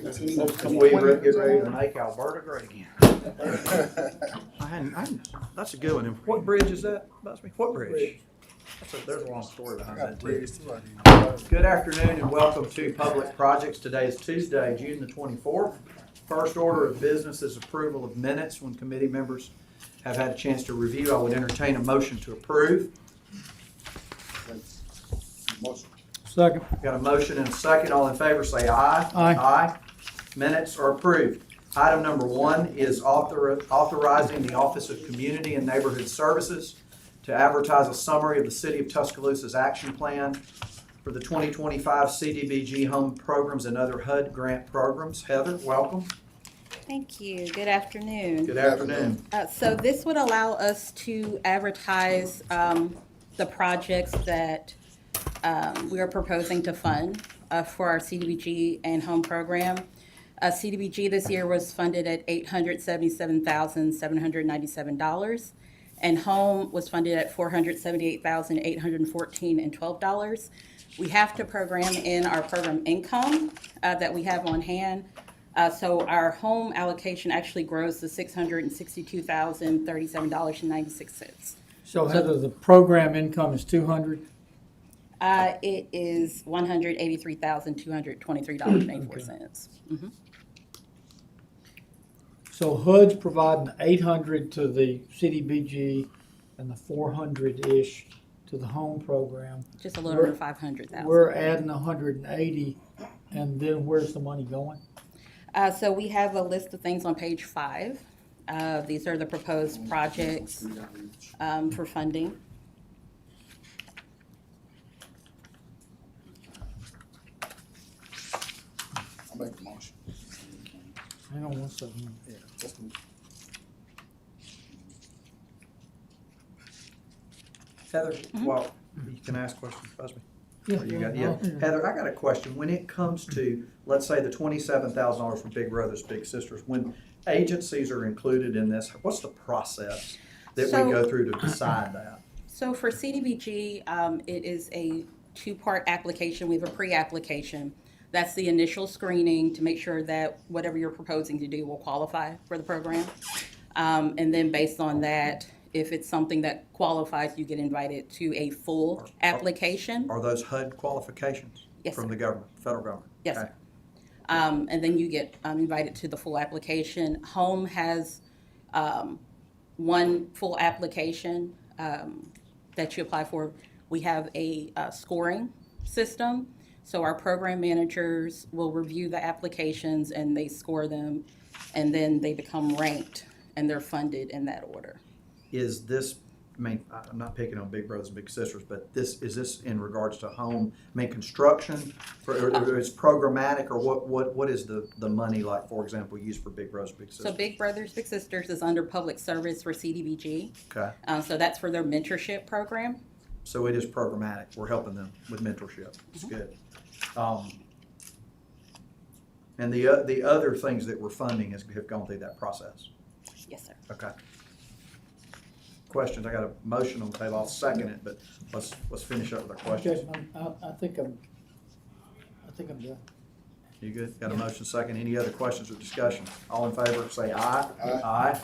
We get ready to make Alberta great again. That's a good one. And what bridge is that, Busby? What bridge? There's a long story behind that too. Good afternoon and welcome to Public Projects. Today is Tuesday, June the 24th. First order of business is approval of minutes. When committee members have had a chance to review, I would entertain a motion to approve. Motion. Second. Got a motion and a second. All in favor say aye. Aye. Aye. Minutes are approved. Item number 1 is authorizing the Office of Community and Neighborhood Services to advertise a summary of the City of Tuscaloosa's action plan for the 2025 CDBG home programs and other HUD grant programs. Heather, welcome. Thank you. Good afternoon. Good afternoon. So this would allow us to advertise the projects that we are proposing to fund for our CDBG and home program. CDBG this year was funded at $877,797, and home was funded at $478,814.12. We have to program in our program income that we have on hand. So our home allocation actually grows to $662,037.96. So Heather, the program income is 200? It is $183,223.84. Mm-hmm. So HUD's providing 800 to the CDBG and the 400-ish to the home program. Just a little over 500,000. We're adding 180, and then where's the money going? So we have a list of things on page 5. These are the proposed projects for funding. I'll make the motion. Hang on one second. Heather, well, you can ask questions, Busby. Yeah, Yeah. Heather, I got a question. When it comes to, let's say, the $27,000 for Big Brothers Big Sisters, when agencies are included in this, what's the process that we go through to decide that? So for CDBG, it is a 2-part application. We have a pre-application. That's the initial screening to make sure that whatever you're proposing to do will qualify for the program. And then based on that, if it's something that qualifies, you get invited to a full application. Are those HUD qualifications? Yes, From sir. the government, federal government? Yes, Okay. sir. And then you get invited to the full application. Home has one full application that you apply for. We have a scoring system. So our program managers will review the applications and they score them, and then they become ranked and they're funded in that order. Is this, I mean, I'm not picking on Big Brothers and Big Sisters, but is this in regards to home, construction, or is programmatic, or what is the money, like, for example, used for Big Brothers, Big Sisters? So Big Brothers Big Sisters is under public service for CDBG. Okay, So that's for their mentorship program. so it is programmatic. We're helping them with mentorship. It's good. And the other things that we're funding have gone through that process. Yes, sir. Okay. Questions? I got a motion on the table. I'll second it, but let's finish up with our questions. Okay, I think I'm done. You good? Got a motion second. Any other questions or discussion? All in favor, say aye. Aye.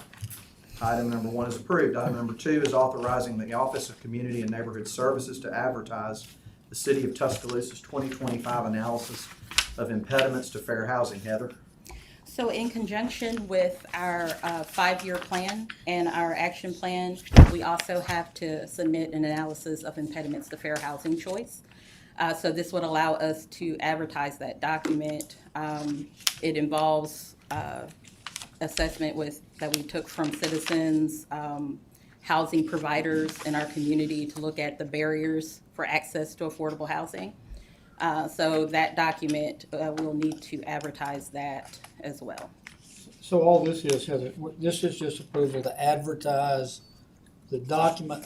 Item number 1 is approved. Item number 2 is authorizing the Office of Community and Neighborhood Services to advertise the City of Tuscaloosa's 2025 analysis of impediments to fair housing. Heather? So in conjunction with our 5-year plan and our action plan, we also have to submit an analysis of impediments to fair housing choice. So this would allow us to advertise that document. It involves assessment that we took from citizens, housing providers in our community to look at the barriers for access to affordable housing. So that document, we'll need to advertise that as well. So all this is, Heather, this is just approval to advertise the document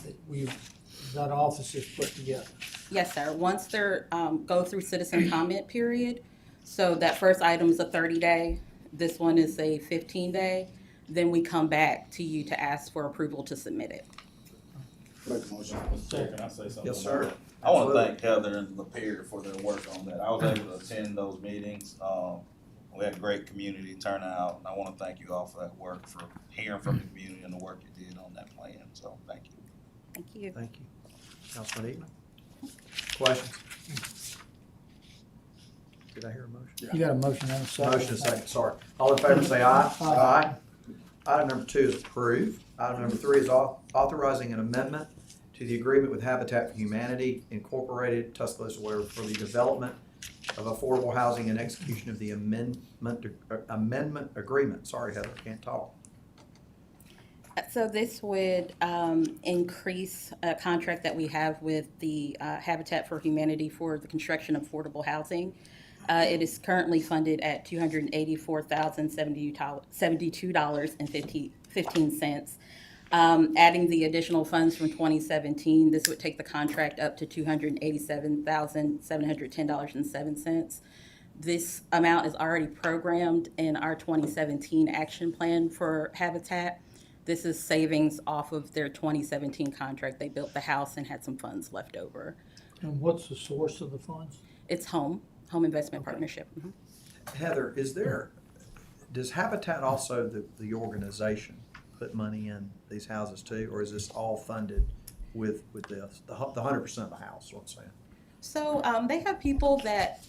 that office has put together. Yes, sir. Once they're go through citizen comment period, so that first item is a 30-day, this one is a 15-day, then we come back to you to ask for approval to submit it. Make the motion. Chair, can I say something? Yes, sir. I want to thank Heather and Lapeer for their work on that. I was able to attend those meetings on We had great community turnout, and I want to thank you all for that work, for hearing from the community and the work you did on that plan. So thank you. Thank you. Thank you. Councilman Eaton? Questions? Did I hear a motion? You got a motion and a second. Motion and second, sorry. All in favor say aye. Aye. Item number 2 is approved. Item number 3 is authorizing an amendment to the agreement with Habitat for Humanity Incorporated, Tuscaloosa, whatever, for the development of affordable housing and execution of the amendment agreement. Sorry, Heather, I can't talk. So this would increase a contract that we have with the Habitat for Humanity for the construction of affordable housing. It is currently funded at $284,072.15. Adding the additional funds from 2017, this would take the contract up to $287,710.07. This amount is already programmed in our 2017 action plan for Habitat. This is savings off of their 2017 contract. They built the house and had some funds left over. And what's the source of the funds? It's home investment partnership. Mhm. Heather, does Habitat also, the organization, put money in these houses too, or is this all funded with this, the 100% of the house, let's say? So they have people that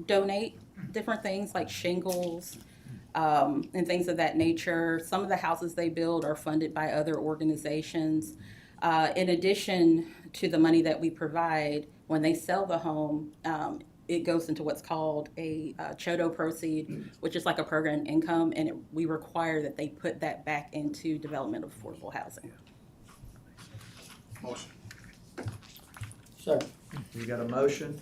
donate different things like shingles and things of that nature. Some of the houses they build are funded by other organizations. In addition to the money that we provide, when they sell the home, it goes into what's called a CHODO proceed, which is like a program income, and we require that they put that back into development of affordable housing. Motion. Second. You got a motion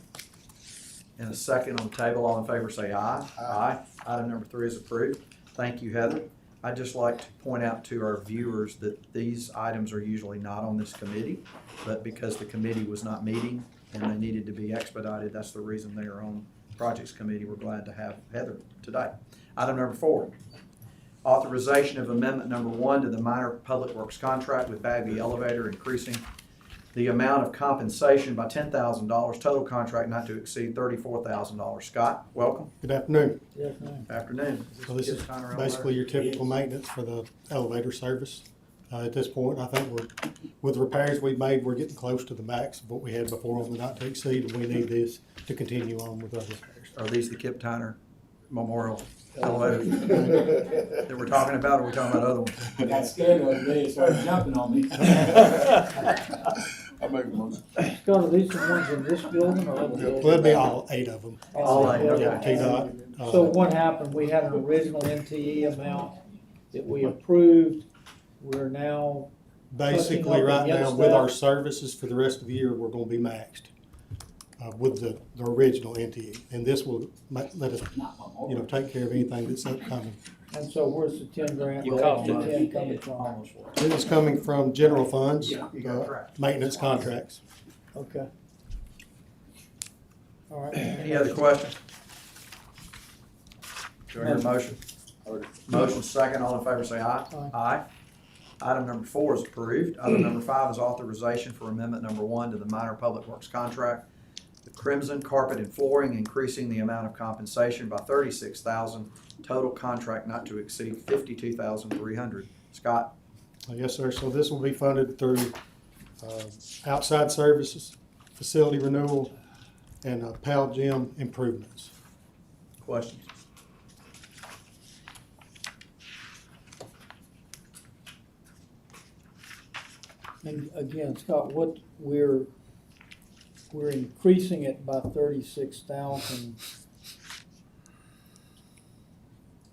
and a second on the table. All in favor say aye. Aye. Item number 3 is approved. Thank you, Heather. I'd just like to point out to our viewers that these items are usually not on this committee, but because the committee was not meeting and they needed to be expedited, that's the reason they are on Projects Committee. We're glad to have Heather today. Item number 4, authorization of amendment number 1 to the minor public works contract with Bagby Elevator, increasing the amount of compensation by $10,000, total contract not to exceed $34,000. Scott, welcome. Good afternoon. Yes, ma'am. Afternoon. So this is basically your typical maintenance for the elevator service. At this point, I think with the repairs we've made, we're getting close to the max of what we had before on the not to exceed, and we need this to continue on with other repairs. Are these the Kip Tyner Memorial elevators that we're talking about, or are we talking about other ones? I got scared the other day and started jumping on me. I make a motion. Scott, are these the ones in this building or other buildings? Well, it'd be all 8 of them. All eight, okay. Yeah, T-Dot. So what happened, we had an original MTE amount that we approved, we're now, Basically, up right now, against with that. our services for the rest of the year, we're gonna be maxed with the original NTE. And this will let us, take care of anything that's upcoming. and so where's the 10 grand, You the call extra them. 10 coming from? Almost what? This is coming from general funds, You got it correct. maintenance contracts. Okay. All right. Any other questions? Do I hear a motion? Motion second, all in favor say aye. Aye. Item number 4 is approved. Item number 5 is authorization for amendment number 1 to the minor public works contract with Crimson Carpet and Flooring, increasing the amount of compensation by $36,000, total contract not to exceed $52,300. Scott? Yes, sir. So this will be funded through outside services, facility renewal, and PAL gym improvements. Questions? And again, Scott, what we're increasing it by 36,000.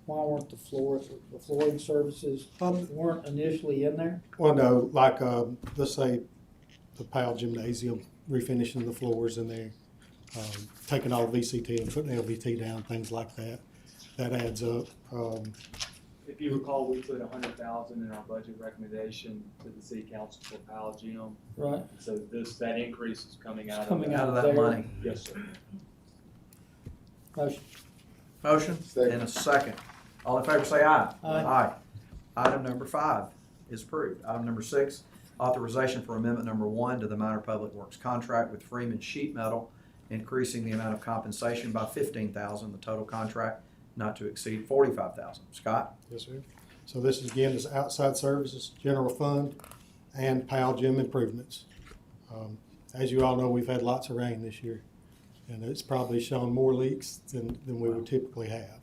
Why weren't the flooring services weren't initially in there? Well, no, like, let's say the PAL gymnasium, refinishing the floors in there, taking all VCT and putting LVT down, things like that. That adds up. If you recall, we put $100,000 in our budget recommendation to the city council for Powell Gym. Right. So that increase is coming out of Coming that. Out of that there. money. Yes, sir. Motion. Motion Second. and a second. All in favor say aye. Aye. Item number 5 is approved. Item number 6, authorization for amendment number 1 to the minor public works contract with Freeman Sheet Metal, increasing the amount of compensation by $15,000, the total contract not to exceed $45,000. Scott? Yes, sir. So this is again, is outside services, general fund, and PAL gym improvements. As you all know, we've had lots of rain this year, and it's probably shown more leaks than we would typically have.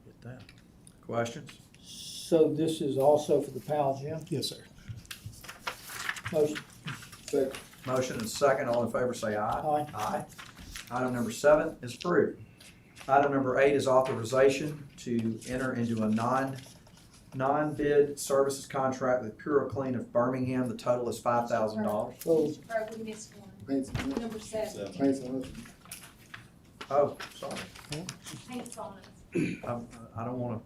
Get that. Questions? So this is also for the PAL gym? Yes, sir. Motion. Second. Motion and second, all in favor say aye. Aye. Aye. Item number 7 is approved. Item number 8 is authorization to enter into a non-bid services contract with Puro Clean of Birmingham. The total is $5,000. So, Or we missed one. Paints and Number 7, paints and Oh, sorry. paints on us. I don't want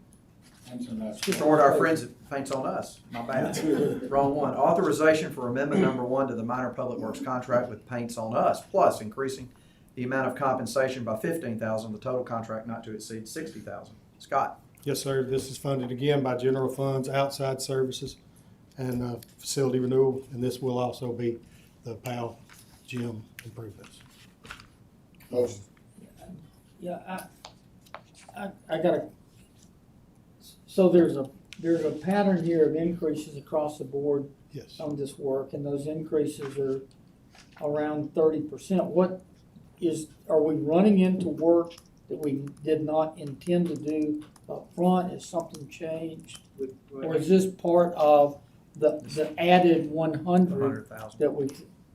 Thanks on that. to thwart our friends that paints on us. My bad. Wrong one. Authorization for amendment number 1 to the minor public works contract with Paints on Us, plus increasing the amount of compensation by $15,000, the total contract not to exceed $60,000. Scott? Yes, sir. This is funded again by general funds, outside services, and facility renewal, and this will also be the PAL gym improvements. motion. yeah, I gotta, so there's a pattern here of increases across the board Yes. on this work, and those increases are around 30%. Are we running into work that we did not intend to do up front? Has something changed? Or is this part of the added 100 $100,000. that we,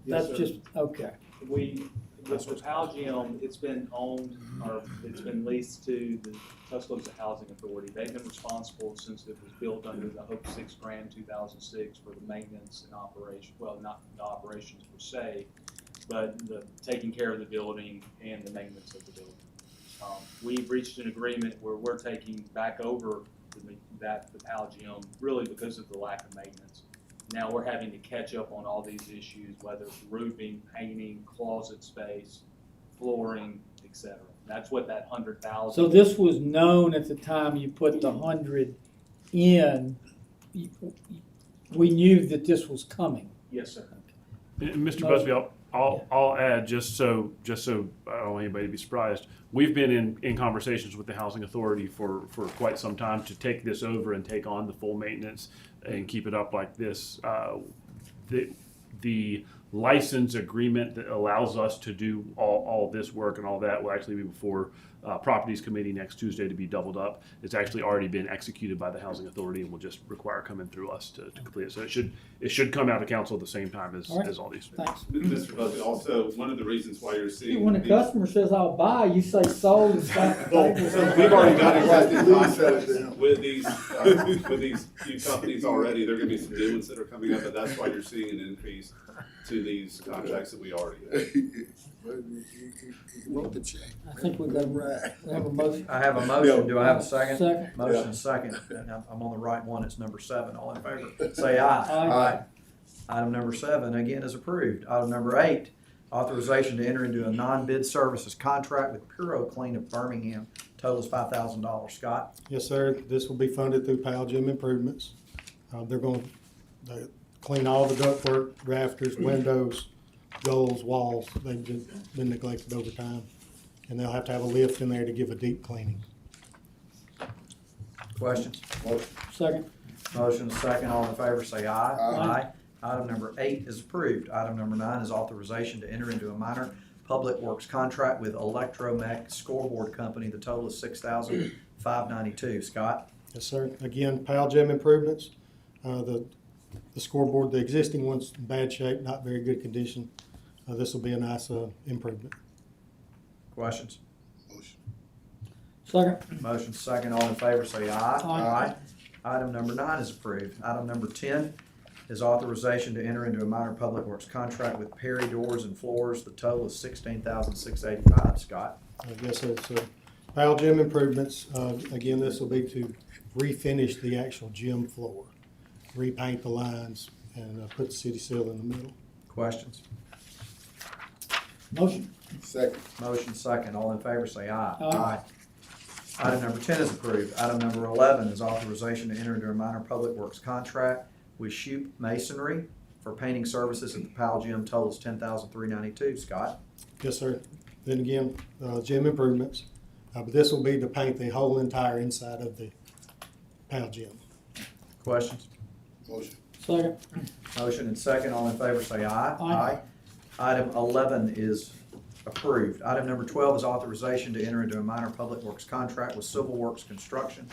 Yes, that's sir. just, okay. With the PAL gym, it's been owned, or it's been leased to the Tuscaloosa Housing Authority. They've been responsible since it was built under the Hope 6 Grant 2006 for the maintenance and operation, well, not the operations per se, but the taking care of the building and the maintenance of the building. We've reached an agreement where we're taking back over the PAL gym, really because of the lack of maintenance. Now we're having to catch up on all these issues, whether it's roofing, painting, closet space, flooring, etc. That's what that 100,000. So this was known at the time you put the 100 in, we knew that this was coming. Yes, sir. And Mr. Busby, I'll add, just so I don't want anybody to be surprised, we've been in conversations with the Housing Authority for quite some time to take this over and take on the full maintenance and keep it up like this. The license agreement that allows us to do all this work and all that will actually be before Properties Committee next Tuesday to be doubled up. It's actually already been executed by the Housing Authority and will just require coming through us to complete it. So it should come out of council at the same time as all these. Thanks. Mr. Busby, also, one of the reasons why you're seeing. When a customer says, "I'll buy," you say sold and stop the Well, table. we've already got existing Lease contracts that. with these few companies already. There are gonna be some new ones that are coming up, and that's why you're seeing an increase to these contracts that we already have. You wrote the check. I think we have a motion. I have a motion. Do I have a second? Second. Motion second. And I'm on the right one. It's number 7. All in favor, say aye. Aye. Item number 7, again, is approved. Item number 8, authorization to enter into a non-bid services contract with Puro Clean of Birmingham. Total is $5,000. Scott? Yes, sir. This will be funded through PAL gym improvements. They're going to clean all the ductwork, rafters, windows, goals, walls. They've just been neglected over time. And they'll have to have a lift in there to give a deep cleaning. Questions? Second. Motion second. All in favor, say aye. Aye. Item number 8 is approved. Item number 9 is authorization to enter into a minor public works contract with Electromech Scoreboard Company. The total is $6,592. Scott? Yes, sir. Again, PAL gym improvements. The scoreboard, the existing one's in bad shape, not very good condition. This will be a nice improvement. Questions? Motion. Second. Motion second. All in favor, say aye. Aye. Item number 9 is approved. Item number 10 is authorization to enter into a minor public works contract with Perry Doors and Floors. The total is $16,685. Scott? Yes, sir. So PAL gym improvements. Again, this will be to refinish the actual gym floor, repaint the lines, and put the city seal in the middle. Questions? Motion. Second. Motion second. All in favor, say aye. Aye. Item number 10 is approved. Item number 11 is authorization to enter into a minor public works contract with Shoup Masonry for painting services at the PAL Gym. Total is $10,392. Scott? Yes, sir. Then again, gym improvements, but this will be to paint the whole entire inside of the pound gym. Questions? Motion. Second. Motion and second, all in favor say aye. Aye. Item 11 is approved. Item number 12 is authorization to enter into a minor public works contract with Civil Works Construction.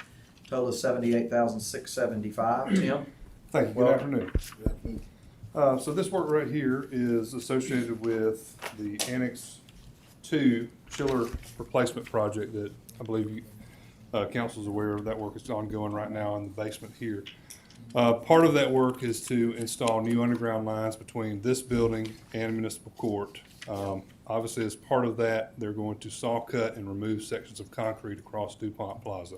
Total is $78,675. Tim? Thank you, good Welcome. afternoon. Yeah, please. So this work right here is associated with the Annex 2 chiller replacement project that I believe you, council's aware of. That work is ongoing right now in the basement here. Part of that work is to install new underground lines between this building and municipal court. Obviously, as part of that, they're going to saw cut and remove sections of concrete across DuPont Plaza.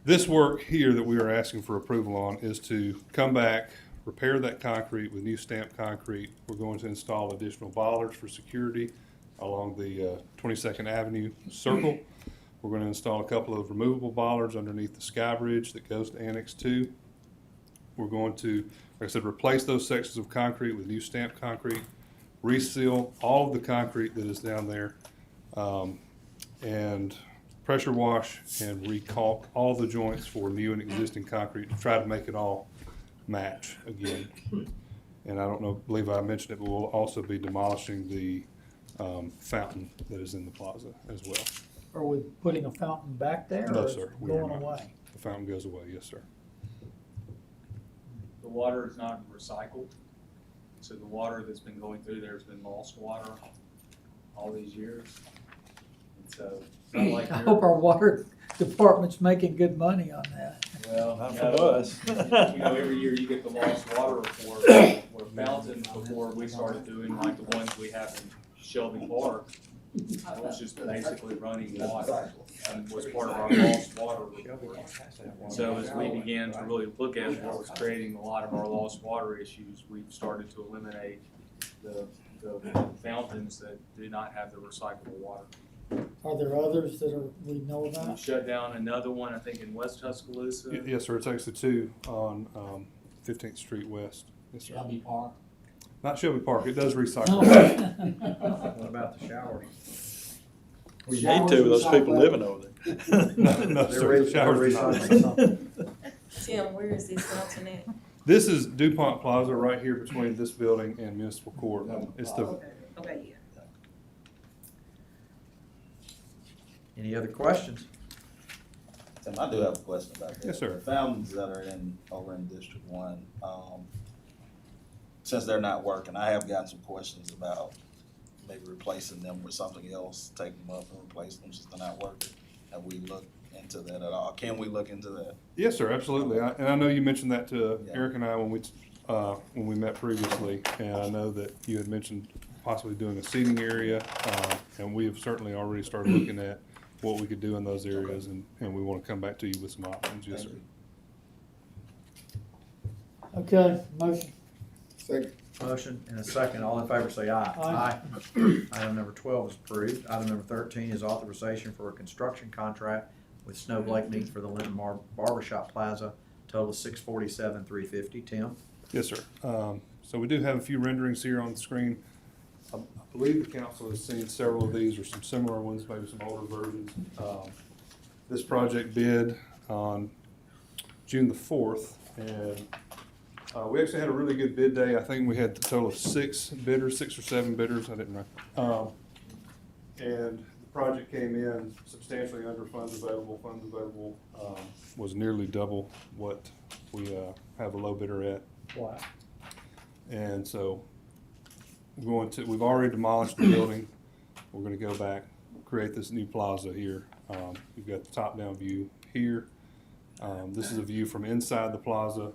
This work here that we are asking for approval on is to come back, repair that concrete with new stamped concrete. We're going to install additional bollards for security along the 22nd Avenue Circle. We're going to install a couple of removable bollards underneath the sky bridge that goes to Annex 2. We're going to, like I said, replace those sections of concrete with new stamped concrete, reseal all of the concrete that is down there, and pressure wash and recalk all the joints for new and existing concrete to try to make it all match again. And I don't know, believe I mentioned it, but we'll also be demolishing the fountain that is in the plaza as well. Are we putting a fountain back there? No, or is sir, it we are going not. away? The fountain goes away, yes, sir. The water is not recycled, so the water that's been going through there has been lost water all these years. And so, it's not like I you're- hope our water department's making good money on that. Well, Not no, from us. You know, every year you get the lost water report, where fountains before we started doing like the ones we have in Shelby Park, it was just basically running water and was part of our lost water report. So as we began to really look at what was creating a lot of our lost water issues, we've started to eliminate the fountains that do not have the recyclable water. Are there others that we know We about? shut down another one, I think in West Tuscaloosa. Yes, sir, it's actually two on 15th Street West. Yes, sir. Shelby Park. Not Shelby Park, it does recycle. No. What about the showers? We need to, those people living over No, sir, the showers are not. Tim, where is this fountain at? This is DuPont Plaza right here between this building and Municipal Court. It's the, Okay, yeah. Any other questions? Tim, I do have a question about that. Yes, sir. The fountains that are over in District 1, since they're not working, I have gotten some questions about maybe replacing them with something else, taking them up and replacing them since they're not working. Have we looked into that at all? Can we look into that? yes, sir, absolutely. And I know you mentioned that to Yeah. Eric and I when we met previously. And I know that you had mentioned possibly doing a seating area. And we have certainly already started looking at what we could do in those areas, and we want to come back to you with some options. Yes, sir. Okay, motion. Second. Motion and a second, all in favor say aye. Aye. Item number 12 is approved. Item number 13 is authorization for a construction contract with Snow Blake Meat for the Linton Barbershop Plaza. Total is $647,350. Tim? Yes, sir. So we do have a few renderings here on the screen. I believe the council has seen several of these or some similar ones, maybe some older versions. This project bid on June the 4th, and we actually had a really good bid day. I think we had a total of 6 bidders, 6 or 7 bidders, I didn't know. And the project came in substantially under funds available. Funds available was nearly double what we have a low bidder at. Wow. And so we've already demolished the building. We're gonna go back, create this new plaza here. We've got the top-down view here. This is a view from inside the plaza.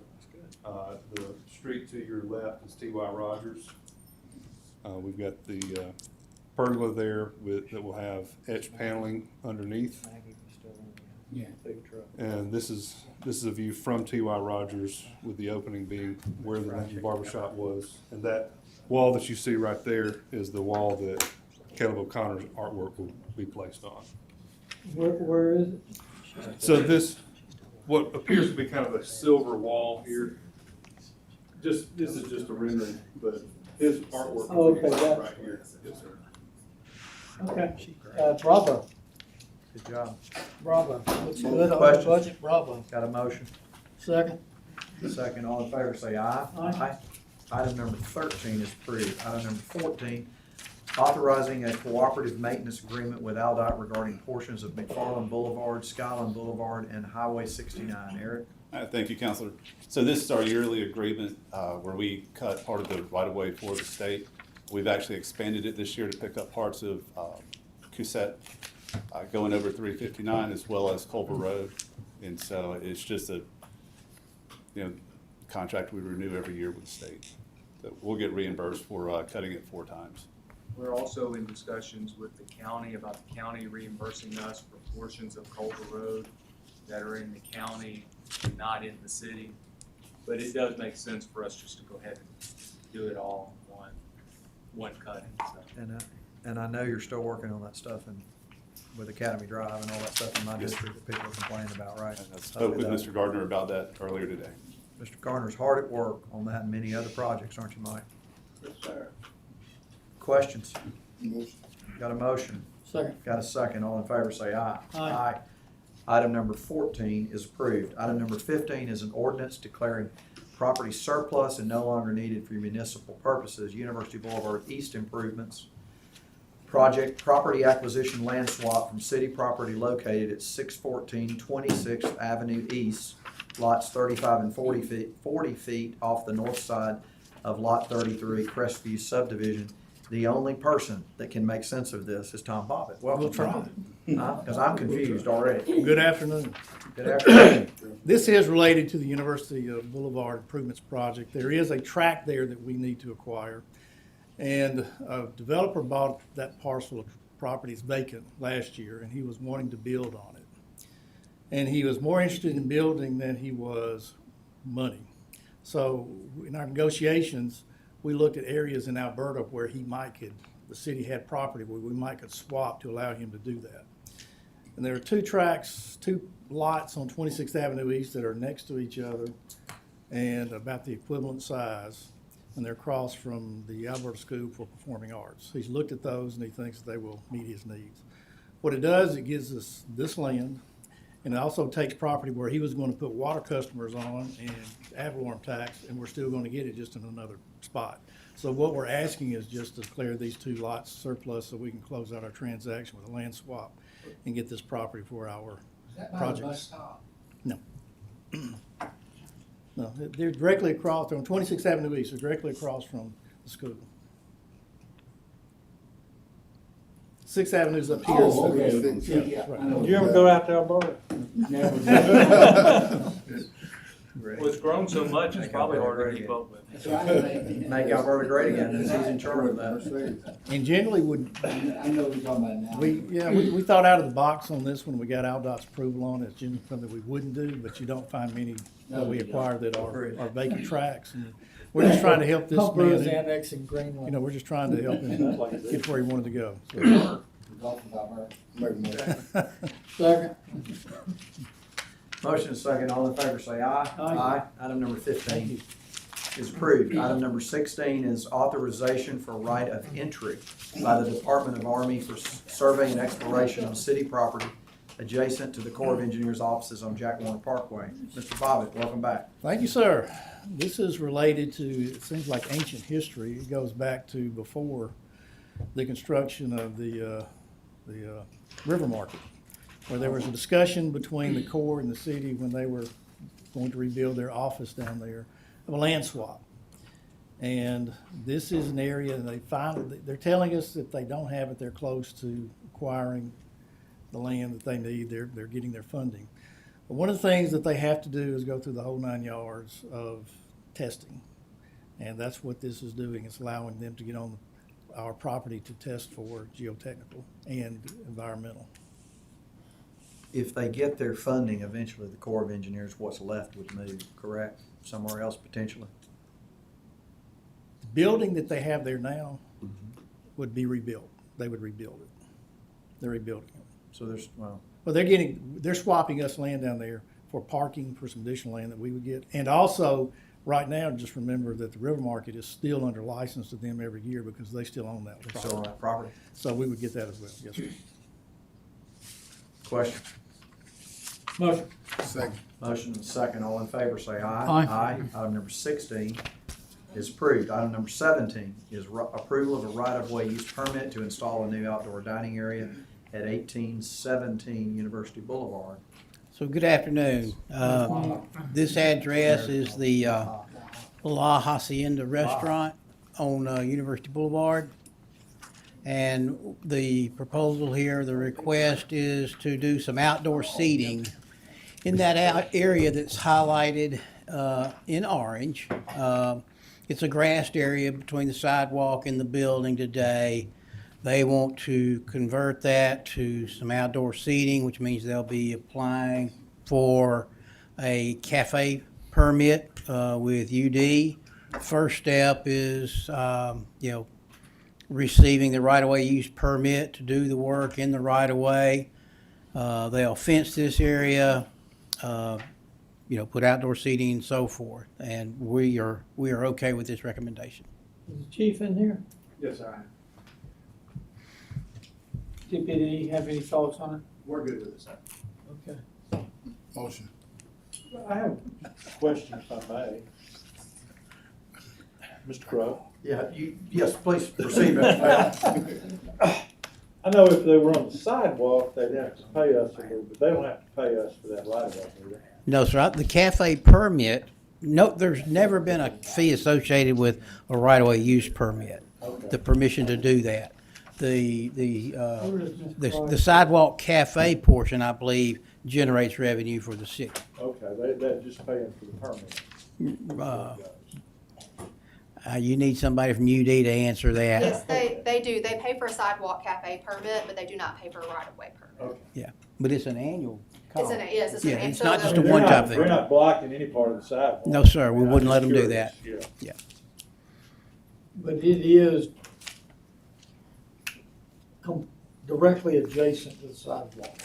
The street to your left is T.Y. Rogers. We've got the pergola there that will have etched paneling underneath. Yeah. And this is a view from T.Y. Rogers, with the opening being where the Linton Barbershop was. And that wall that you see right there is the wall that Caleb O'Connor's artwork will be placed on. Where is it? So this, what appears to be kind of a silver wall here, this is just a rendering, but His artwork. Oh, okay, that- Right here. Yes, sir. Okay, bravo, Good job. bravo. Looks good on the Questions? budget, bravo. Got a motion? Second, Second, all in favor say aye. Aye. Item number 13 is approved. Item number 14, authorizing a cooperative maintenance agreement with Aldott regarding portions of McFarland Boulevard, Skyland Boulevard, and Highway 69. Eric? Thank you, Counselor. So this is our yearly agreement where we cut part of the right-of-way for the state. We've actually expanded it this year to pick up parts of Cusette going over 359 as well as Culver Road. And so it's just a, contract we renew every year with the state. So we'll get reimbursed for cutting it 4 times. We're also in discussions with the county about the county reimbursing us for portions of Culver Road that are in the county and not in the city. But it does make sense for us just to go ahead and do it all in one cutting, so. And I know you're still working on that stuff with Academy Drive and all that stuff in my Yes. district that people are complaining about, right? And I spoke with Mr. Gardner about that earlier today. Mr. Garner's hard at work on that and many other projects, aren't you, Mike? Yes, sir. Questions? Motion. Got a motion? second, Got a second? All in favor say aye. Aye. Item number 14 is approved. Item number 15 is an ordinance declaring property surplus and no longer needed for municipal purposes. University Boulevard East improvements. Project property acquisition land swap from city property located at 614 26th Avenue East, lots 35 and 40 feet off the north side of Lot 33, Crestview subdivision. The only person that can make sense of this is Tom Bobbitt. Welcome, We'll try. Tom. Because I'm confused already. Good afternoon. Good afternoon. This is related to the University Boulevard Improvements Project. There is a tract there that we need to acquire. And a developer bought that parcel of property, it's vacant, last year, and he was wanting to build on it. And he was more interested in building than he was money. So in our negotiations, we looked at areas in Alberta where the city had property where we might could swap to allow him to do that. And there are 2 lots on 26th Avenue East that are next to each other and about the equivalent size. And they're across from the Alberta School for Performing Arts. He's looked at those and he thinks they will meet his needs. What it does, it gives us this land, and it also takes property where he was going to put water customers on and ad valorem tax, and we're still going to get it just in another spot. So what we're asking is just to declare these 2 lots surplus so we can close out our transaction with a land swap and get this property for our projects. No. No, they're directly across, they're on 26th Avenue East, they're directly across from the school. 6th Avenue's up here. Oh, okay. Yeah, right. Did you ever go out to Alberta? Well, it's grown so much, it's probably hard to keep up with. Make Alberta great again, and he's in charge of that. And generally I know what you're talking about now. we thought out of the box on this when we got Aldot's approval on it. It's generally something we wouldn't do, but you don't find many that we acquire that are vacant tracts. And we're just trying to help this man. annexing Greenland. We're just trying to help him get where he wanted to go. So. Make a motion. Second. Motion is second. All in favor say aye. Aye. Item number 15 is approved. Item number 16 is authorization for right of entry by the Department of Army for survey and exploration of city property adjacent to the Corps of Engineers offices on Jack Warner Parkway. Mr. Bobbitt, welcome back. Thank you, sir. This is related to, it seems like ancient history. It goes back to before the construction of the river market, where there was a discussion between the Corps and the city when they were going to rebuild their office down there of a land swap. And this is an area they're telling us that they don't have it, they're close to acquiring the land that they need, they're getting their funding. But one of the things that they have to do is go through the whole 9 yards of testing. And that's what this is doing, it's allowing them to get on our property to test for geotechnical and environmental. If they get their funding, eventually the Corps of Engineers, what's left would move, correct? Somewhere else potentially? The building that they have there now would be rebuilt. They would rebuild it. They're rebuilding it. So there's, well, Well, they're swapping us land down there for parking for some additional land that we would get. And also, right now, just remember that the River Market is still under license to them every year because they still own that Still on property. that property. So we would get that as well, yes, sir. Question? Motion. Second. Motion and second. All in favor, say aye. Aye. Item number 16 is approved. Item number 17 is approval of a right-of-way use permit to install a new outdoor dining area at 1817 University Boulevard. So good afternoon. This address is the La Hacienda Restaurant on University Boulevard. And the proposal here, the request is to do some outdoor seating in that area that's highlighted in orange. It's a grassed area between the sidewalk and the building today. They want to convert that to some outdoor seating, which means they'll be applying for a cafe permit with UD. First step is, receiving the right-of-way use permit to do the work in the right-of-way. They'll fence this area, put outdoor seating and so forth. And we are okay with this recommendation. Is the chief in here? Yes, sir. DPD, have any thoughts on it? We're good with it, sir. Okay. Motion. I have a question, if I may. Mr. Crowe? Yeah, yes, please proceed, Mr. Mayor. I know if they were on the sidewalk, they'd have to pay us a little, but they don't have to pay us for that right of way, do they? No, sir. The cafe permit, no, there's never been a fee associated with a right-of-way use permit. Okay. The permission to do that. The Where is Mr. the sidewalk cafe portion, I believe, generates revenue for the city. Okay, they're just paying for the permit. You need somebody from UD to answer that. Yes, they do. They pay for a sidewalk cafe permit, but they do not pay for a right-of-way permit. Okay. Yeah, but it's an annual cost. It's an. Yeah, it's so not the- just a one-time thing. They're not blocking any part of the sidewalk. No, sir, we I'm wouldn't just let them do curious. that. Yeah. But it is directly adjacent to the sidewalk.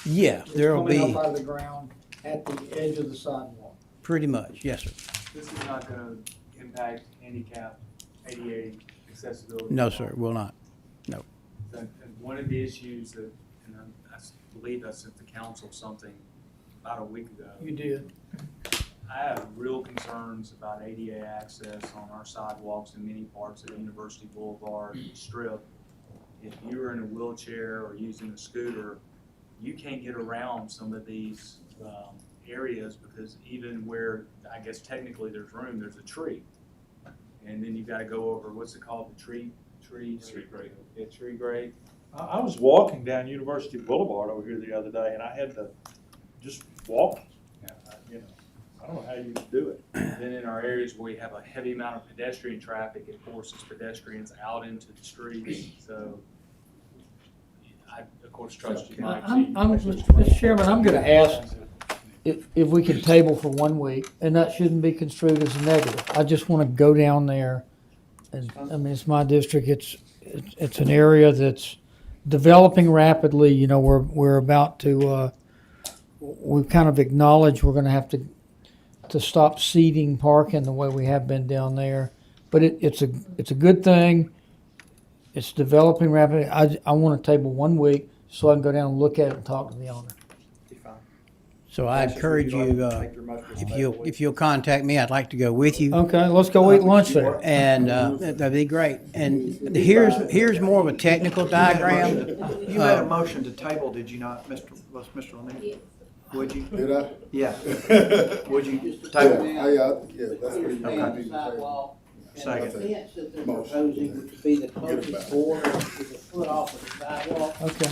Yeah, It's there'll coming be, up out of the ground at the edge of the sidewalk. pretty much, yes, sir. This is not gonna impact handicap, ADA accessibility. No, sir, will not. And one of the issues that, and I believe I sent the council something about a week ago. You did. I have real concerns about ADA access on our sidewalks in many parts of University Boulevard Strip. If you're in a wheelchair or using a scooter, you can't get around some of these areas because even where, I guess technically there's room, there's a tree. And then you've got to go over, what's it called, the tree grade. Yeah, tree grade. I was walking down University Boulevard over here the other day, and I had to just walk. I don't know how you do it. Then in our areas where we have a heavy amount of pedestrian traffic, it forces pedestrians out into the streets. So I, of course, trust you, Mike. Mr. Chairman, I'm gonna ask if we can table for 1 week, and that shouldn't be construed as a negative. I just wanna go down there, and, I mean, it's my district, it's an area that's developing rapidly, we're about to, we've kind of acknowledged we're gonna have to stop seeding parking the way we have been down there. But it's a good thing. It's developing rapidly. I want to table 1 week so I can go down and look at it and talk to the owner. So I encourage you, if you'll contact me, I'd like to go with you. Okay, let's go eat lunch there. And that'd be great. And here's more of a technical diagram. You made a motion to table, did you not, Mr. Lemay? Would you? Did I? Yeah. Would you table? Yeah, that's what you Okay. need to Sidewalk. Second. The fence that they're proposing, which would be the closest border, is a foot off of the sidewalk. Okay.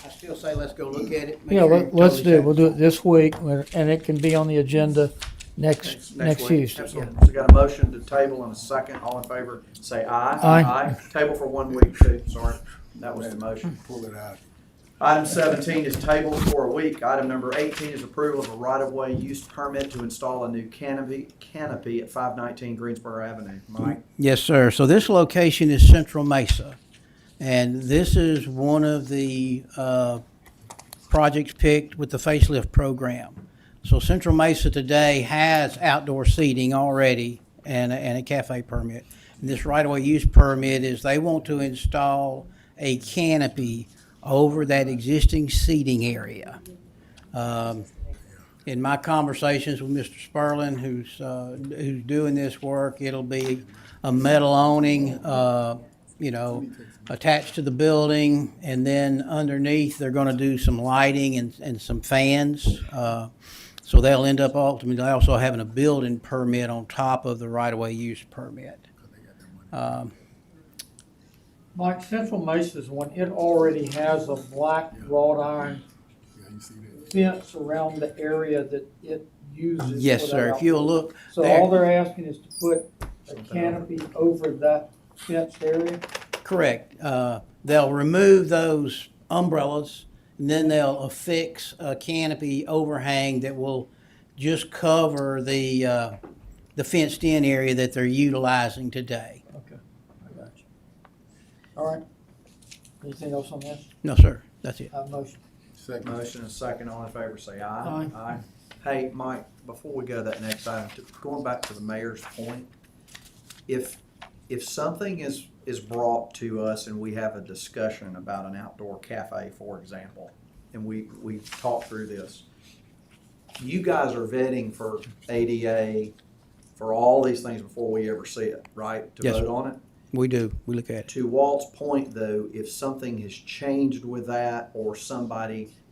I still say let's go look at it. make Yeah, sure you're let's totally do it. We'll do it satisfied. this week, and it can be on the agenda next week. Tuesday. Absolutely. So got a motion to table and a second. All in favor, say aye. Aye. Table for 1 week too, sorry. That was the motion. pull it out. Item 17 is tabled for a week. Item number 18 is approval of a right-of-way use permit to install a new canopy at 519 Greensboro Avenue. Mike? Yes, sir. So this location is Central Mesa. And this is one of the projects picked with the facelift program. So Central Mesa today has outdoor seating already and a cafe permit. And this right-of-way use permit is they want to install a canopy over that existing seating area. In my conversations with Mr. Sperlin, who's doing this work, it'll be a metal awning, attached to the building, and then underneath, they're gonna do some lighting and some fans. So they'll end up ultimately also having a building permit on top of the right-of-way use permit. Mike, Central Mesa's one, it already has a black wrought iron Yeah, you see that? fence around the area that it uses. Yes, for sir. that If you'll outdoor. look So there- all they're asking is to put a canopy over that fenced area? Correct. They'll remove those umbrellas, and then they'll affix a canopy overhang that will just cover the fenced-in area that they're utilizing today. Okay, I got you. All right. Anything else on this? No, sir. That's it. I have a motion. Second. Motion and second, all in favor, say aye. Aye. Aye. Hey, Mike, before we go to that next item, going back to the mayor's point, if something is brought to us and we have a discussion about an outdoor cafe, for example, and we talk through this, you guys are vetting for ADA, for all these things before we ever see it, right? To Yes, vote sir. on it? We do. We look at it. To Walt's point, though, if something has changed with that, or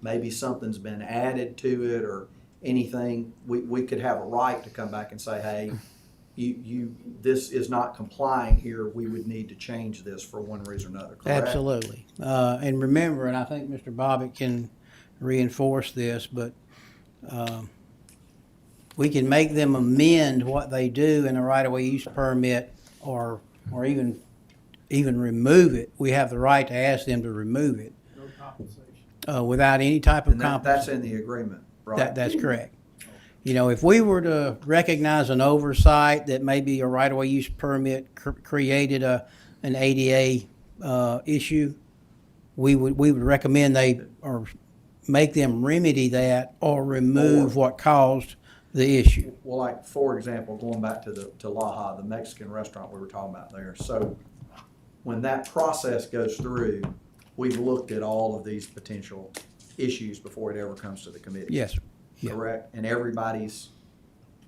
maybe something's been added to it, or anything, we could have a right to come back and say, hey, this is not complying here, we would need to change this for one reason or another, correct? Absolutely. And remember, and I think Mr. Bobbitt can reinforce this, but we can make them amend what they do in a right-of-way use permit or even remove it. We have the right to ask them to remove it. No compensation. Without any type of And that's compensation. in the agreement, right? That's correct. You know, if we were to recognize an oversight that maybe a right-of-way use permit created an ADA issue, we would recommend or make them remedy that or remove what caused the issue. Well, like, for example, going back to Laja, the Mexican restaurant we were talking about there. So when that process goes through, we've looked at all of these potential issues before it ever comes to the committee. Yes, sir. Yeah. Correct? And everybody's,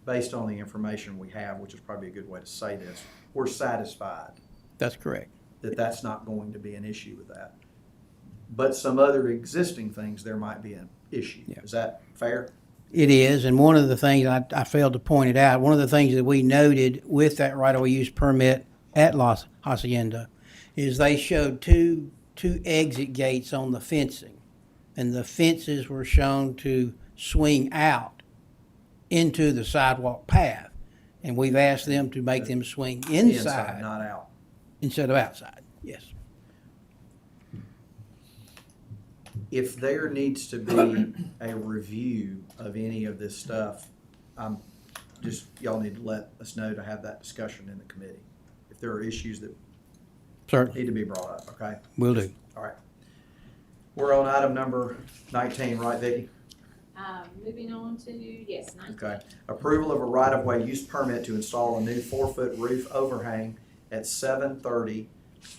based on the information we have, which is probably a good way to say this, we're satisfied That's correct. that that's not going to be an issue with that. But some other existing things, there might be an issue. Yeah. Is that fair? It is, and one of the things, I failed to point it out, one of the things that we noted with that right-of-way use permit at La Hacienda is they showed two exit gates on the fencing, and the fences were shown to swing out into the sidewalk path. And we've asked them to make them swing inside Not out. instead of outside, yes. If there needs to be a review of any of this stuff, y'all need to let us know to have that discussion in the committee. If there are issues that Certainly, need to be brought up, okay? will do. All right. We're on item number 19, right, Vicki? Moving on to, yes, 19. Okay. Approval of a right-of-way use permit to install a new 4-foot roof overhang at 730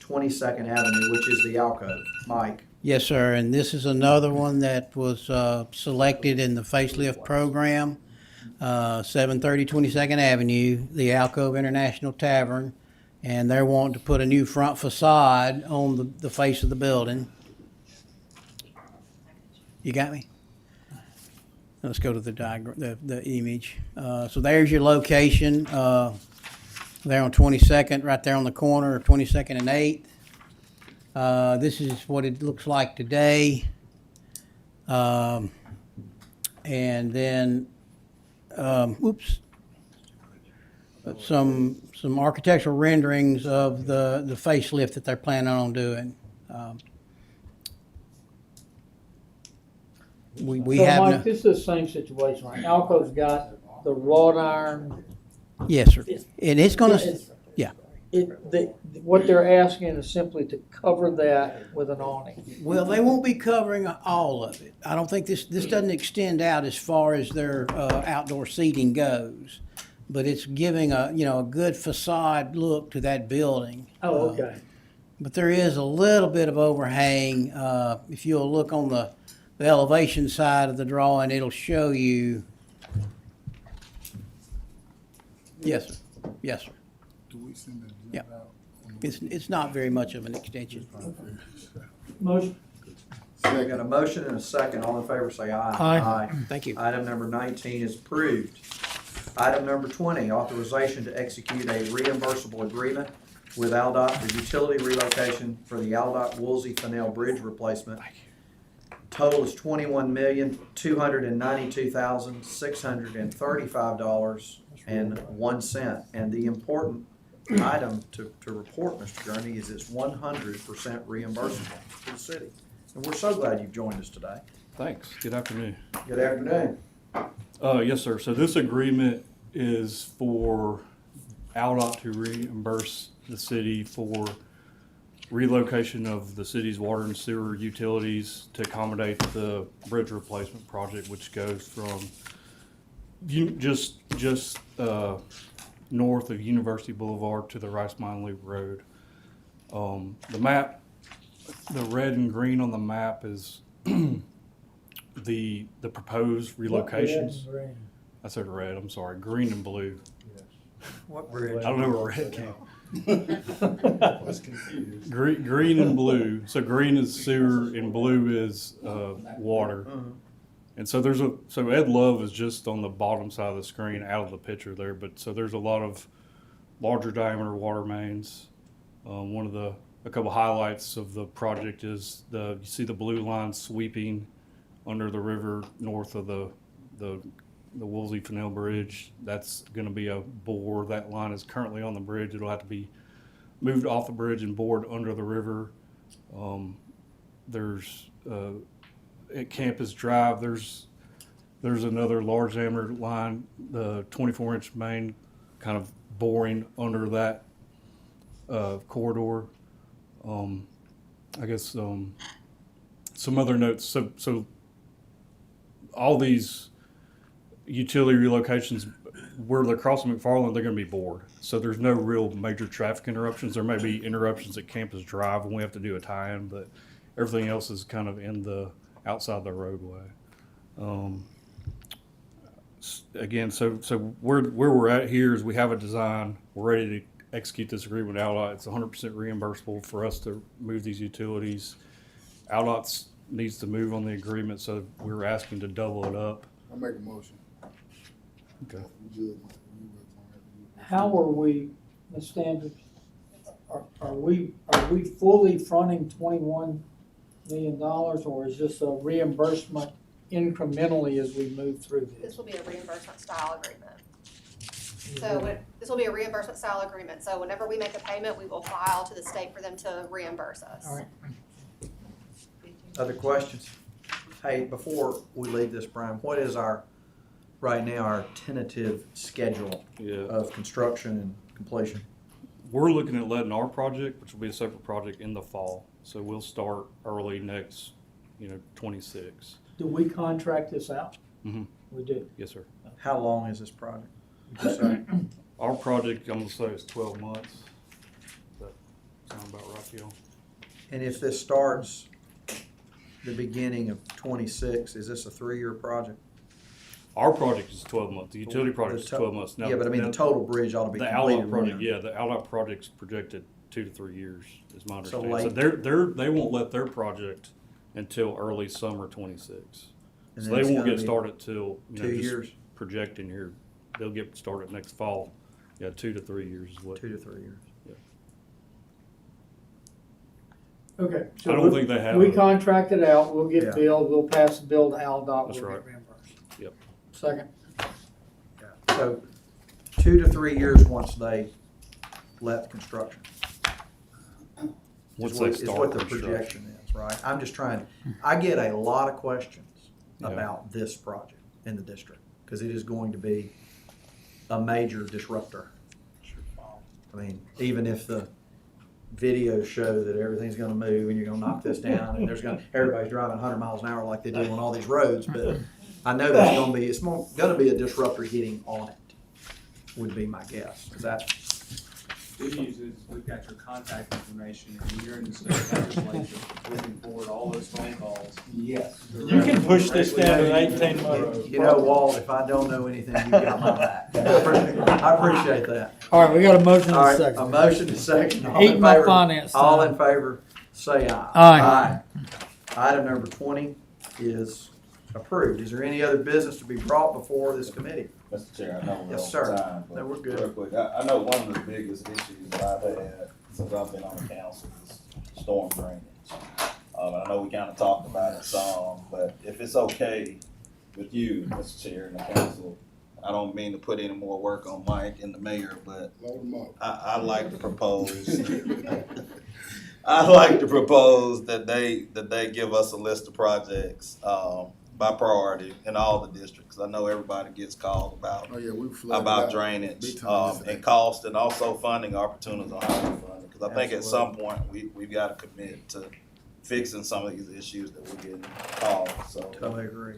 22nd Avenue, which is the alcove. Mike? Yes, sir, and this is another one that was selected in the facelift program, 730 22nd Avenue, the Alcove International Tavern, and they're wanting to put a new front facade on the face of the building. You got me? Let's go to the diagram, the image. So there's your location, there on 22nd, right there on the corner of 22nd and 8th. This is what it looks like today. And then, some architectural renderings of the facelift that they're planning on doing. We So have, Mike, this is the same situation, right? Alco's got the wrought iron. yes, sir. And it's gonna, yeah, What they're asking is simply to cover that with an awning. Well, they won't be covering all of it. I don't think this doesn't extend out as far as their outdoor seating goes, but it's giving a good facade look to that building. Oh, okay. But there is a little bit of overhang. If you'll look on the elevation side of the drawing, it'll show you. Yes, sir. Yes, sir. Do we send that Yeah. out? It's not very much of an extension. Motion. We got a motion and a second. All in favor say aye. Aye. Thank you. Item number 19 is approved. Item number 20, authorization to execute a reimbursable agreement with AlDOT for utility relocation for the AlDOT Woolsey Fennell Bridge replacement. Total is $21,292,635.01. And the important item to report, Mr. Gurney, is it's 100% reimbursable to the city. And we're so glad you've joined us today. Thanks. Good afternoon. Good afternoon. Yes, sir. So this agreement is for AlDOT to reimburse the city for relocation of the city's water and sewer utilities to accommodate the bridge replacement project, which goes from just north of University Boulevard to the Rice Mine Loop Road. The map, the red and green on the map is the proposed relocations. I said red, I'm sorry, green and blue. What bridge? I don't know where red came. I was confused. Green and blue. So green is sewer and blue is water. And so so Ed Love is just on the bottom side of the screen out of the picture there, but so there's a lot of larger diameter water mains. A couple highlights of the project is you see the blue line sweeping under the river north of the Woolsey Fennell Bridge. That's going to be a bore. That line is currently on the bridge. It'll have to be moved off the bridge and bored under the river. There's at Campus Drive, there's another large diameter line, the 24-inch main, kind of boring under that corridor. I guess some other notes. So all these utility relocations, where they're crossing McFarland, they're going to be bored. So there's no real major traffic interruptions. There may be interruptions at Campus Drive when we have to do a tie-in, but everything else is kind of outside the roadway. Again, so where we're at here is we have a design. We're ready to execute this agreement with AlDOT. It's 100% reimbursable for us to move these utilities. AlDOT needs to move on the agreement, so we're asking to double it up. I make a motion. Okay. How are we, Ms. Standard, are we fully fronting $21 million, or is this a reimbursement incrementally as we move through This this? will be a reimbursement style agreement. So this will be a reimbursement style agreement. So whenever we make a payment, we will file to the state for them to reimburse us. All right. Other questions? Hey, before we leave this, Brian, what is right now our tentative schedule of construction and completion? We're looking at letting our project, which will be a separate project, in the fall. So we'll start early next, 26. Do we contract this out? Mm-hmm. We do. Yes, sir. How long is this project? Would you say? Our project, I'm gonna say, is 12 months. Does that sound about right to you? And if this starts the beginning of 26, is this a 3-year project? Our project is 12 months. The utility project is 12 months. Yeah, but I mean, the total bridge ought to be the completed. AlDOT project, when? yeah, the AlDOT project's projected 2 to 3 years, is my So understanding. So they won't let their project until early summer 26. And So then they it's won't gonna get be started till, 2 just years? projecting here. They'll get started next fall. Yeah, 2 to 3 years is what. 2 to 3 years. Okay. I don't think they have We a- contract it out, we'll Yeah. get billed, we'll pass the bill to AlDOT, That's we'll right. get reimbursed. Yep. Second. So 2 to 3 years once they let construction. Once is they what, is start what the construction. projection is, right? I'm just trying, I get a lot of questions Yeah. about this project in the district, because it is going to be a major disruptor. I mean, even if the videos show that everything's gonna move and you're gonna knock this down and everybody's driving 100 miles an hour like they do on all these roads, but I know it's gonna be a disruptor getting on it, would be my guess. Is that, Good news is we've got your contact information, and you're in the state legislature, we can forward all those phone calls. yes. You can push this down to 18 months. You know, Walt, if I don't know anything, you got my back. I appreciate that. All right, we got a motion All and a right, a second. motion is second. All in Eating my favor- finance All time. in favor, say aye. Aye. Item number 20 is approved. Is there any other business to be brought before this committee? Mr. Chair, I know we're Yes, over sir. time, but No, we're good. real quick, I know one of the biggest issues that I've had since I've been on the council is storm drainage. I know we kinda talked about it some, but if it's okay with you, Mr. Chair, and the council, I don't mean to put any more work on Mike and the mayor, but Load 'em up. I'd like to propose, I'd like to propose that they give us a list of projects, by priority in all the districts. I know everybody gets called about Oh, yeah, we flooded about out drainage, big time yesterday. and cost, and also funding opportunities on how to fund it. Cause I think at some point, we've gotta commit to fixing some of these issues that we're getting called, so. Totally agree.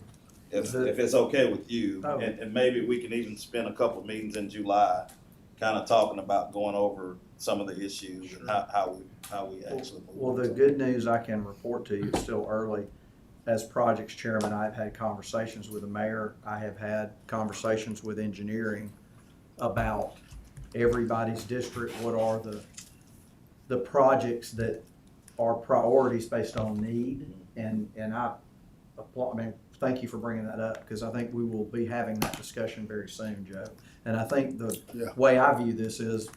If it's okay with you, Oh. and maybe we can even spend a couple meetings in July, kinda talking about going over some of the issues and how we actually move. Well, the good news I can report to you, it's still early. As projects chairman, I've had conversations with the mayor. I have had conversations with engineering about everybody's district. What are the projects that are priorities based on need? And I applaud, I mean, thank you for bringing that up, because I think we will be having that discussion very soon, Joe. And I think the way I view this is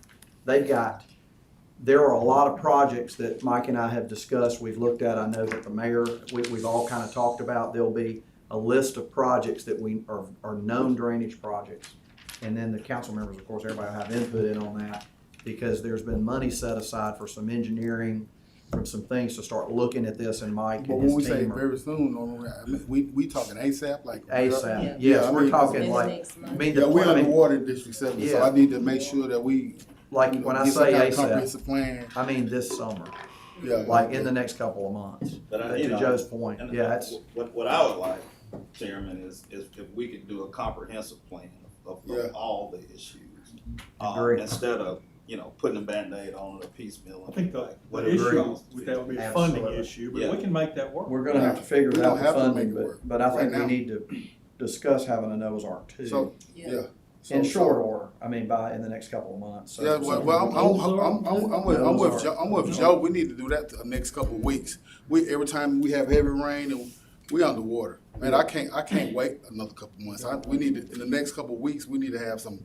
there are a lot of projects that Mike and I have discussed, we've looked at. I know that the mayor, we've all kind of talked about. There'll be a list of projects that we are known drainage projects. And then the council members, of course, everybody will have input in on that, because there's been money set aside for some engineering, from some things to start looking at this, and Mike But and when we his say team are very soon, I mean, we talking ASAP, like? ASAP. Yeah, Yes, I we're mean, talking like, I mean, Yeah, we're I mean, underwater in District 7, so Yeah. I need to make sure that we, like, you know, when I get some say kind of ASAP, comprehensive plan. I mean this summer, Yeah. like in the next couple of months. But To Joe's point, and yeah, it's, what I would like, Chairman, is if we could do a comprehensive plan of all the issues. Agree. Instead of, putting a Band-Aid on it or piecemeal. I think the whatever issue costs. with that would be a Absolutely. funding issue, but Yeah. we can make that work. we're gonna have to figure We out don't the have to funding, make it work but I think right we now. need to discuss having a Noah's Ark too. So, yeah. So- In short order, I mean, in the next couple of months. So- Yeah, well, I'm with Joe. We need to do that the next couple of weeks. Every time we have heavy rain and we underwater. Man, I can't wait another couple of months. We need to, in the next couple of weeks, we need to have some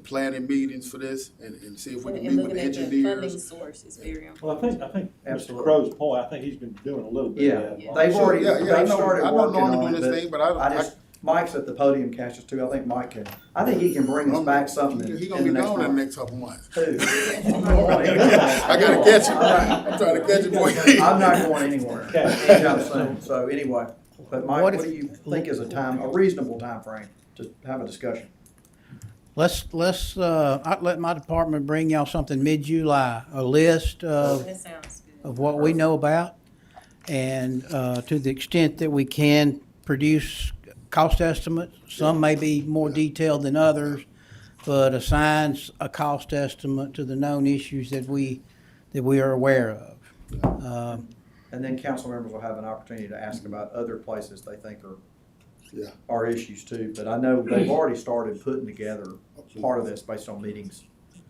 planning meetings for this and see if we can meet with engineers. source is very important. Well, I think Mr. Absolutely. Crow's point, I think he's been doing a little bit Yeah, of that. they've already, I they've know, started I know working Norman on doing it, this thing, but Mike's at the podium catches too. I think Mike I think he can bring us back something He in gonna the be next gone in the month. next couple of months. Who? I gotta catch him. I'm trying to catch him before he. I'm not going anywhere anytime soon. So anyway, but Mike, what do you think is a reasonable time frame to have a discussion? Let's I'd let my department bring y'all something mid-July, a list of That sounds good. of what we know about, and to the extent that we can produce cost estimates. Some may be more detailed than others, but assigns a cost estimate to the known issues that we are aware of. And then council members will have an opportunity to ask about other places they think Yeah. are issues too. But I know they've already started putting together part of this based on meetings.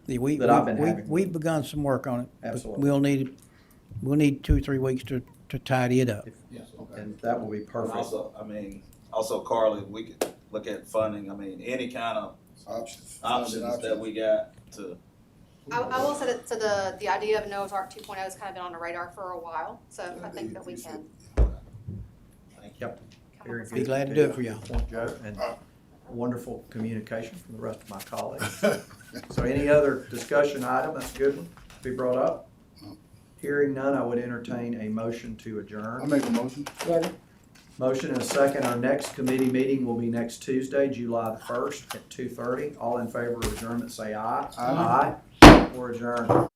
Yeah, that I've been having. We've begun some work on it. but Absolutely. We'll need 2 or 3 weeks to tidy it up. And that will be perfect. Also, Carly, we could look at funding, any kind of Options. options that we got to. I will say that, so the idea of Noah's Ark 2.0 has kind of been on the radar for a while, so I think that we can. Yep. Very Be glad to do it for y'all. Point, Joe, and wonderful communication from the rest of my colleagues. So any other discussion item, that's a good one, to be brought up? Hearing none, I would entertain a motion to I adjourn. make a motion. Motion and a second. Our next committee meeting will be next Tuesday, July the 1st at 2:30. All in favor of adjournment, say aye. Aye. Aye. We're adjourned.